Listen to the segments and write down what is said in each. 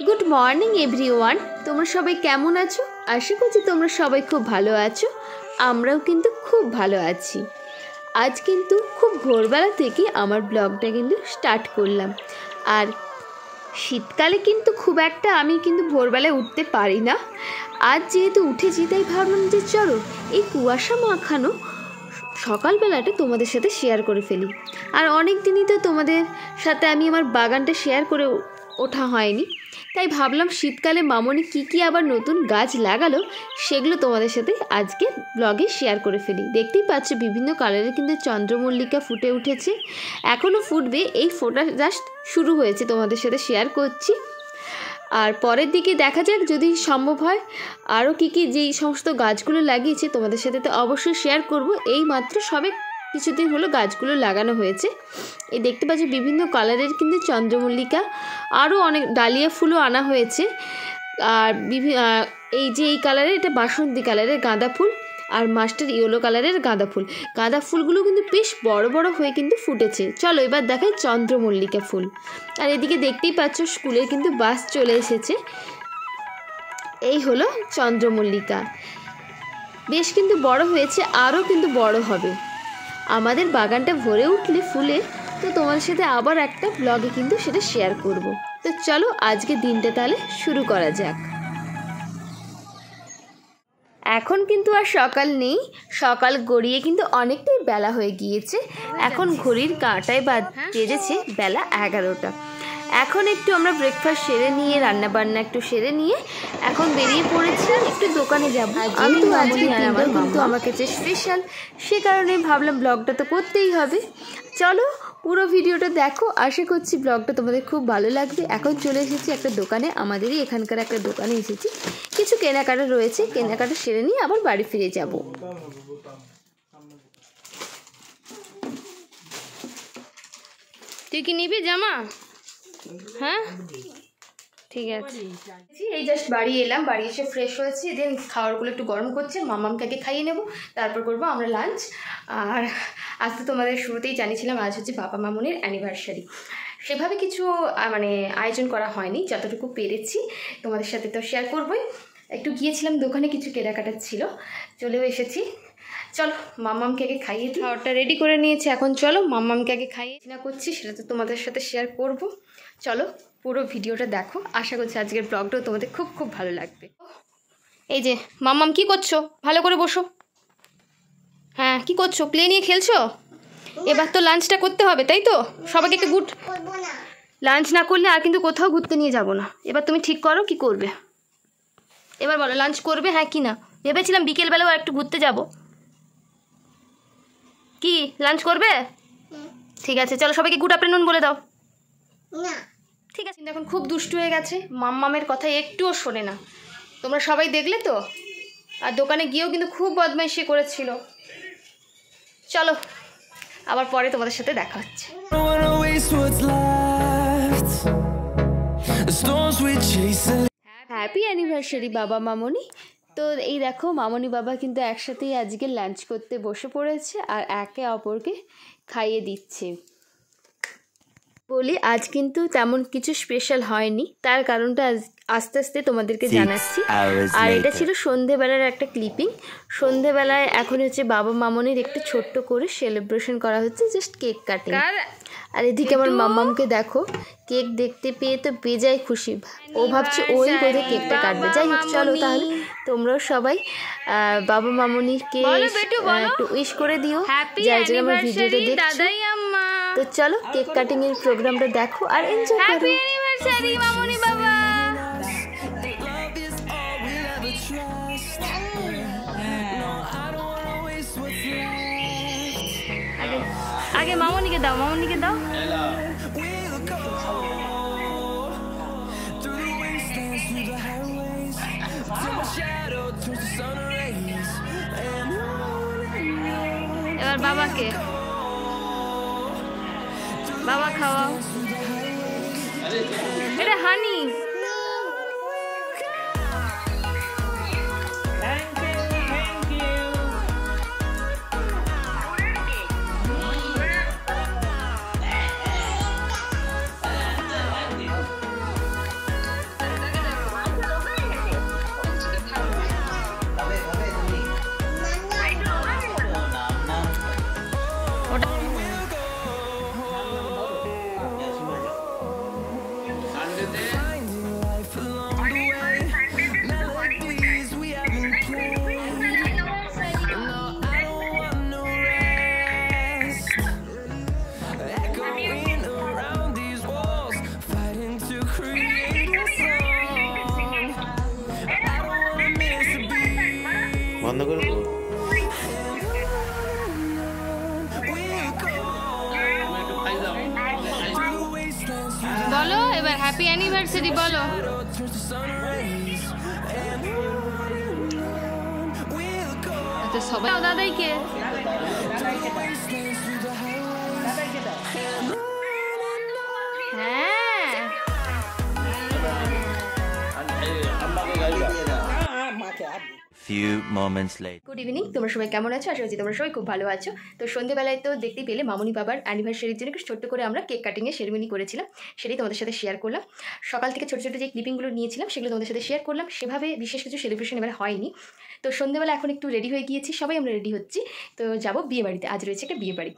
Good morning everyone, তোমরা সবাই কেমন আছো? আশা করছি তোমরা সবাই খুব ভালো আছো। আমরাও কিন্তু খুব ভালো আছি। আজ কিন্তু খুব ভোরবেলা থেকে আমার ব্লগটা কিন্তু স্টার্ট করলাম। আর শীতকালে কিন্তু খুব একটা আমি কিন্তু ভোরবেলায় উঠতে পারি না। আজ যেহেতু উঠেছি তাই ভাবলাম যে চলো এই কুয়াশা মাখানো সকালবেলাটা তোমাদের সাথে শেয়ার করে ফেলি। আর অনেক দিনই তো তোমাদের সাথে আমি আমার বাগানটা শেয়ার করে ওঠা হয়নি, তাই ভাবলাম শীতকালে মামনি কী আবার নতুন গাছ লাগালো সেগুলো তোমাদের সাথে আজকে ব্লগে শেয়ার করে ফেলি। দেখতেই পাচ্ছ বিভিন্ন কালারের কিন্তু চন্দ্রমল্লিকা ফুটে উঠেছে, এখনও ফুটবে। এই ফোটা জাস্ট শুরু হয়েছে, তোমাদের সাথে শেয়ার করছি। আর পরের দিকে দেখা যাক যদি সম্ভব হয় আরও কী যেই সমস্ত গাছগুলো লাগিয়েছে তোমাদের সাথে তো অবশ্যই শেয়ার করব। এই মাত্র সবে কিছুদিন হলো গাছগুলো লাগানো হয়েছে। এই দেখতে পাচ্ছি বিভিন্ন কালারের কিন্তু চন্দ্রমল্লিকা, আরও অনেক ডালিয়া ফুলও আনা হয়েছে। আর এই যে এই কালারের, এটা বাসন্তী কালারের গাঁদা ফুল আর মাস্টার ইয়েলো কালারের গাঁদা ফুল। গাঁদা ফুলগুলো কিন্তু বেশ বড় বড় হয়ে কিন্তু ফুটেছে। চলো এবার দেখাই চন্দ্রমল্লিকা ফুল। আর এদিকে দেখতেই পাচ্ছ স্কুলের কিন্তু বাস চলে এসেছে। এই হলো চন্দ্রমল্লিকা, বেশ কিন্তু বড় হয়েছে, আরও কিন্তু বড় হবে। আমাদের বাগানটা ভরে উঠলে ফুলে তো তোমার সাথে আবার একটা ব্লগে কিন্তু সেটা শেয়ার করব। তো চলো আজকে দিনটা তাহলে শুরু করা যাক। এখন কিন্তু আর সকাল নেই, সকাল গড়িয়ে কিন্তু অনেকটাই বেলা হয়ে গিয়েছে। এখন ঘড়ির কাঁটায় বেজেছে বেলা 11টা। এখন একটু আমরা ব্রেকফাস্ট সেরে নিয়ে রান্নাবান্না একটু সেরে নিয়ে এখন বেরিয়ে পড়েছি একটু দোকানে যাব। আমি তো আজকে কিন্তু আমার কাছে স্পেশাল, সে কারণে ভাবলাম ব্লগটা তো করতেই হবে। চলো পুরো ভিডিওটা দেখো, আশা করছি ব্লগটা তোমাদের খুব ভালো লাগবে। এখন চলে এসেছি একটা দোকানে, আমাদেরই এখানকার একটা দোকানে এসেছি। কিছু কেনাকাটা রয়েছে, কেনাকাটা সেরে নিয়ে আবার বাড়ি ফিরে যাব। তুই কি নিবি জামা? হ্যাঁ ঠিক আছে। এই জাস্ট বাড়ি এলাম, বাড়ি এসে ফ্রেশ হয়েছি, দেন খাবারগুলো একটু গরম করছে, মামামকে আগে খাইয়ে নেব, তারপর করবো আমরা লাঞ্চ। আর আজ তো তোমাদের শুরুতেই জানিয়েছিলাম আজ হচ্ছে বাবা মামনির অ্যানিভার্সারি। সেভাবে কিছু মানে আয়োজন করা হয়নি, যতটুকু পেরেছি তোমাদের সাথে তো শেয়ার করবোই। একটু গিয়েছিলাম দোকানে, কিছু কেনাকাটার ছিল, চলেও এসেছি। চলো মাম্মামকে আগে খাইয়ে দিই। খাবারটা রেডি করে নিয়েছি, এখন চলো মাম্মামকে আগে খাইয়ে না করছি সেটা তো তোমাদের সাথে শেয়ার করব। চলো পুরো ভিডিওটা দেখো, আশা করছি আজকের ব্লগটাও তোমাদের খুব খুব ভালো লাগবে। এই যে মাম্মাম কি করছো? ভালো করে বসো। হ্যাঁ কি করছো? প্লে নিয়ে খেলছো? এবার তো লাঞ্চটা করতে হবে তাই তো? সবাইকে একটু লাঞ্চ না করলে আর কিন্তু কোথাও ঘুরতে নিয়ে যাব না। এবার তুমি ঠিক করো কি করবে, এবার বলো লাঞ্চ করবে হ্যাঁ কি না? ভেবেছিলাম বিকেলবেলাও একটু ঘুরতে যাব। কি লাঞ্চ করবে? ঠিক আছে চলো সবাইকে গুড আফটারনুন বলে দাও। ঠিক আছে, এখন খুব দুষ্টু হয়ে গেছে, মাম্মামের কথা একটুও শোনে না, তোমরা সবাই দেখলে তো। আর দোকানে গিয়েও কিন্তু খুব বদমাইশি করেছিল। চলো আবার পরে তোমাদের সাথে দেখা হচ্ছে। হ্যাপি অ্যানিভার্সারি বাবা মামনি। তো এই দেখো মামনি বাবা কিন্তু একসাথেই আজকে লাঞ্চ করতে বসে পড়েছে আর একে অপরকে খাইয়ে দিচ্ছে। বলি আজ কিন্তু তেমন কিছু স্পেশাল হয়নি, তার কারণটা আস্তে আস্তে তোমাদেরকে জানাচ্ছি। আর এটা ছিল সন্ধেবেলার একটা ক্লিপিং। সন্ধেবেলায় এখন হচ্ছে বাবা মামনির একটু ছোট্ট করে সেলিব্রেশন করা হচ্ছে, জাস্ট কেক কাটিং। আর এদিকে আমার মাম্মামকে দেখো, কেক দেখতে পেয়ে তো বেজায় খুশি, ও ভাবছে ওই বোধহয় কেকটা কাটবে। যাই হোক চলো তাহলে তোমরাও সবাই বাবা মামনিকে একটু উইশ করে দিও যার জন্য আমার ভিডিওটা দেখছো। তো চলো কেক কাটিং এর প্রোগ্রামটা দেখো আর এনজয় করো। হ্যাপি অ্যানিভার্সারি মামনি বাবা। আগে মামনিকে দাও, মামনিকে দাও। এবার বাবাকে, বাবা খাওয়াও। এটা হানি। হ্যাপি অ্যানিভার্সারি বলো। আচ্ছা সবাই দাদাইকে Few moments later. Good evening, তোমরা সবাই কেমন আছো? আশা করছি তোমরা সবাই খুব ভালো আছো। তো সন্ধ্যেবেলায় তো দেখতেই পেলে মামুনি বাবার অ্যানিভার্সারির জন্য একটু ছোট্ট করে আমরা কেক কাটিংয়ের সেরেমনি করেছিলাম, সেটাই তোমাদের সাথে শেয়ার করলাম। সকাল থেকে ছোটো ছোটো যে ক্লিপিংগুলো নিয়েছিলাম সেগুলো তোমাদের সাথে শেয়ার করলাম। সেভাবে বিশেষ কিছু সেলিব্রেশন এবার হয়নি। তো সন্ধ্যেবেলা এখন একটু রেডি হয়ে গিয়েছি, সবাই আমরা রেডি হচ্ছি। তো যাবো বিয়ে বাড়িতে, আজ রয়েছে একটা বিয়ে বাড়ি।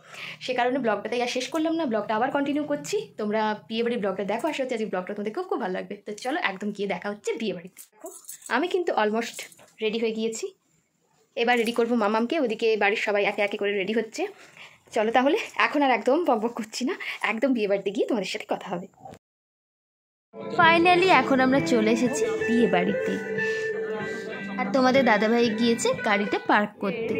সে কারণে ব্লগটা তাই আর শেষ করলাম না, ব্লগটা আবার কন্টিনিউ করছি। তোমরা বিয়ে বাড়ির ব্লগটা দেখো, আশা হচ্ছে আজকে ব্লগটা তোমাদের খুব খুব ভালো লাগবে। তো চলো একদম গিয়ে দেখা হচ্ছে বিয়ে বাড়িতে। আমি কিন্তু অলমোস্ট রেডি হয়ে গিয়েছি, এবার রেডি করবো মামামকে। ওদিকে বাড়ির সবাই একে একে করে রেডি হচ্ছে। চলো তাহলে এখন আর একদম বকবক করছি না, একদম বিয়ে বাড়িতে গিয়ে তোমাদের সাথে কথা হবে। ফাইনালি এখন আমরা চলে এসেছি বিয়ে বাড়িতে, আর তোমাদের দাদাভাই গিয়েছে গাড়িটা পার্ক করতে,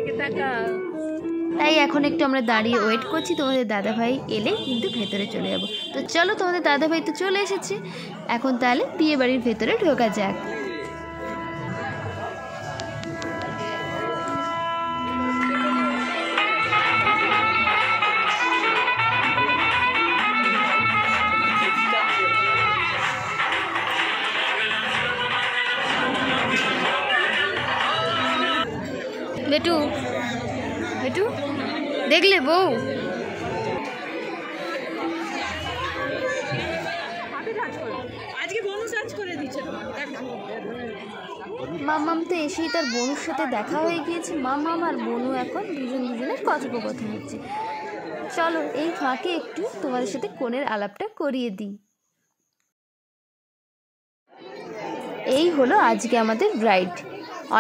তাই এখন একটু আমরা দাঁড়িয়ে ওয়েট করছি। তোমাদের দাদাভাই এলে কিন্তু ভেতরে চলে যাবো। তো চলো, তোমাদের দাদাভাই তো চলে এসেছে, এখন তাহলে বিয়ে বাড়ির ভেতরে ঢোকা যাক। বেটু বেটু দেখলে বউ মামাম তো এসেই তার বোনুর সাথে দেখা হয়ে গিয়েছে। মামাম আর বোনু এখন দুজনের কথোপকথন হচ্ছে। চলো এই ফাঁকে একটু তোমাদের সাথে কোণের আলাপটা করিয়ে দিই। এই হলো আজকে আমাদের ব্রাইড।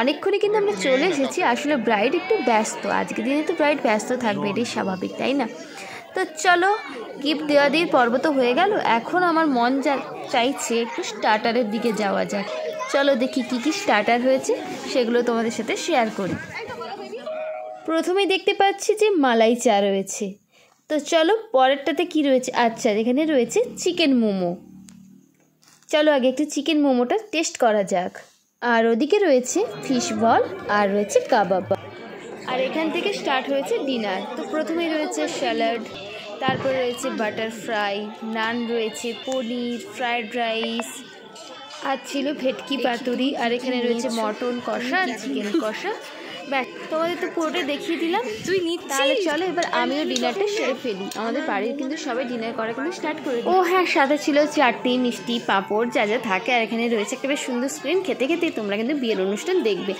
অনেকক্ষণই কিন্তু আমরা চলে এসেছি। আসলে ব্রাইড একটু ব্যস্ত, আজকের দিনে তো ব্রাইড ব্যস্ত থাকবে, এটাই স্বাভাবিক, তাই না? তো চলো, গিফট দেওয়া দিয়ে পর্ব তো হয়ে গেল। এখন আমার মন চাইছে একটু স্টার্টারের দিকে যাওয়া যাক। চলো দেখি কি কি স্টার্টার হয়েছে, সেগুলো তোমাদের সাথে শেয়ার করি। প্রথমেই দেখতে পাচ্ছি যে মালাই চা রয়েছে। তো চলো পরেরটাতে কি রয়েছে। আচ্ছা, এখানে রয়েছে চিকেন মোমো। চলো আগে একটু চিকেন মোমোটা টেস্ট করা যাক। আর ওদিকে রয়েছে ফিশ বল, আর রয়েছে কাবাব। আর এখান থেকে স্টার্ট হয়েছে ডিনার। তো প্রথমেই রয়েছে স্যালাড, তারপর রয়েছে বাটার ফ্রাই, নান রয়েছে, পনির, ফ্রায়েড রাইস, আর ছিল ভেটকি পাতুরি, আর এখানে রয়েছে মটন কষা, চিকেন কষা। ব্যাস, তোমাদের তো পুরোটা দেখিয়ে দিলাম। তাহলে চলো এবার আমিও ডিনারটা সেরে ফেলি। আমাদের বাড়ির কিন্তু সবাই ডিনার করা কিন্তু স্টার্ট করে। ও হ্যাঁ, সাথে ছিল চাটনি, মিষ্টি, পাঁপড়, যা যা থাকে। আর এখানে রয়েছে একটা বেশ সুন্দর স্ক্রিন। খেতে খেতে তোমরা কিন্তু বিয়ের অনুষ্ঠান দেখবে।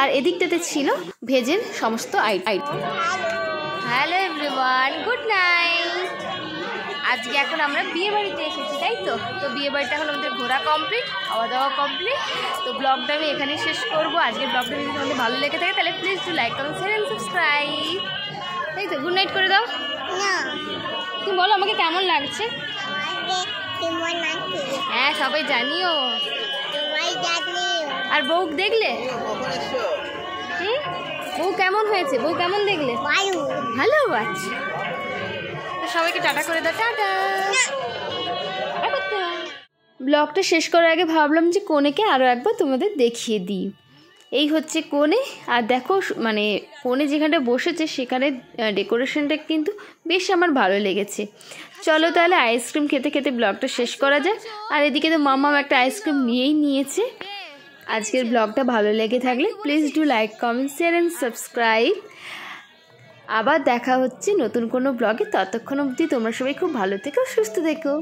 আর এদিকটাতে ছিল ভেজের সমস্ত item. Hello everyone, good night. আজকে এখন আমরা বিয়ে বাড়িতে এসেছি, তাই তো? তো বিয়ে বাড়িটা এখন আমাদের ঘোরা কমপ্লিট, খাওয়া দাওয়া কমপ্লিট। তো ব্লগটা আমি এখানেই শেষ করবো। আজকের ব্লগটা যদি তোমাদের ভালো লেগে থাকে তাহলে please to like, comment, share and subscribe. তাই তো, গুড নাইট করে দাও। তুমি বলো আমাকে কেমন লাগছে? হ্যাঁ, সবাই জানিও। আর বউ দেখলে? বউ কেমন হয়েছে? বউ কেমন দেখলে? ভালো। আচ্ছা, সবাইকে টাটা করে দাও। টাটা। ব্লগটা শেষ করার আগে ভাবলাম যে কনেকে আরও একবার তোমাদের দেখিয়ে দিই। এই হচ্ছে কনে। আর দেখো, মানে কনে যেখানটা বসেছে সেখানে ডেকোরেশনটা কিন্তু বেশ আমার ভালো লেগেছে। চলো তাহলে আইসক্রিম খেতে খেতে ব্লগটা শেষ করা যায়। আর এদিকে তো মামাম একটা আইসক্রিম নিয়েই নিয়েছে। আজকের ব্লগটা ভালো লেগে থাকলে please do like, comment, share and subscribe. আবার দেখা হচ্ছে নতুন কোনো ব্লগে। ততক্ষণ অবধি তোমরা সবাই খুব ভালো থেকো, সুস্থ থেকো।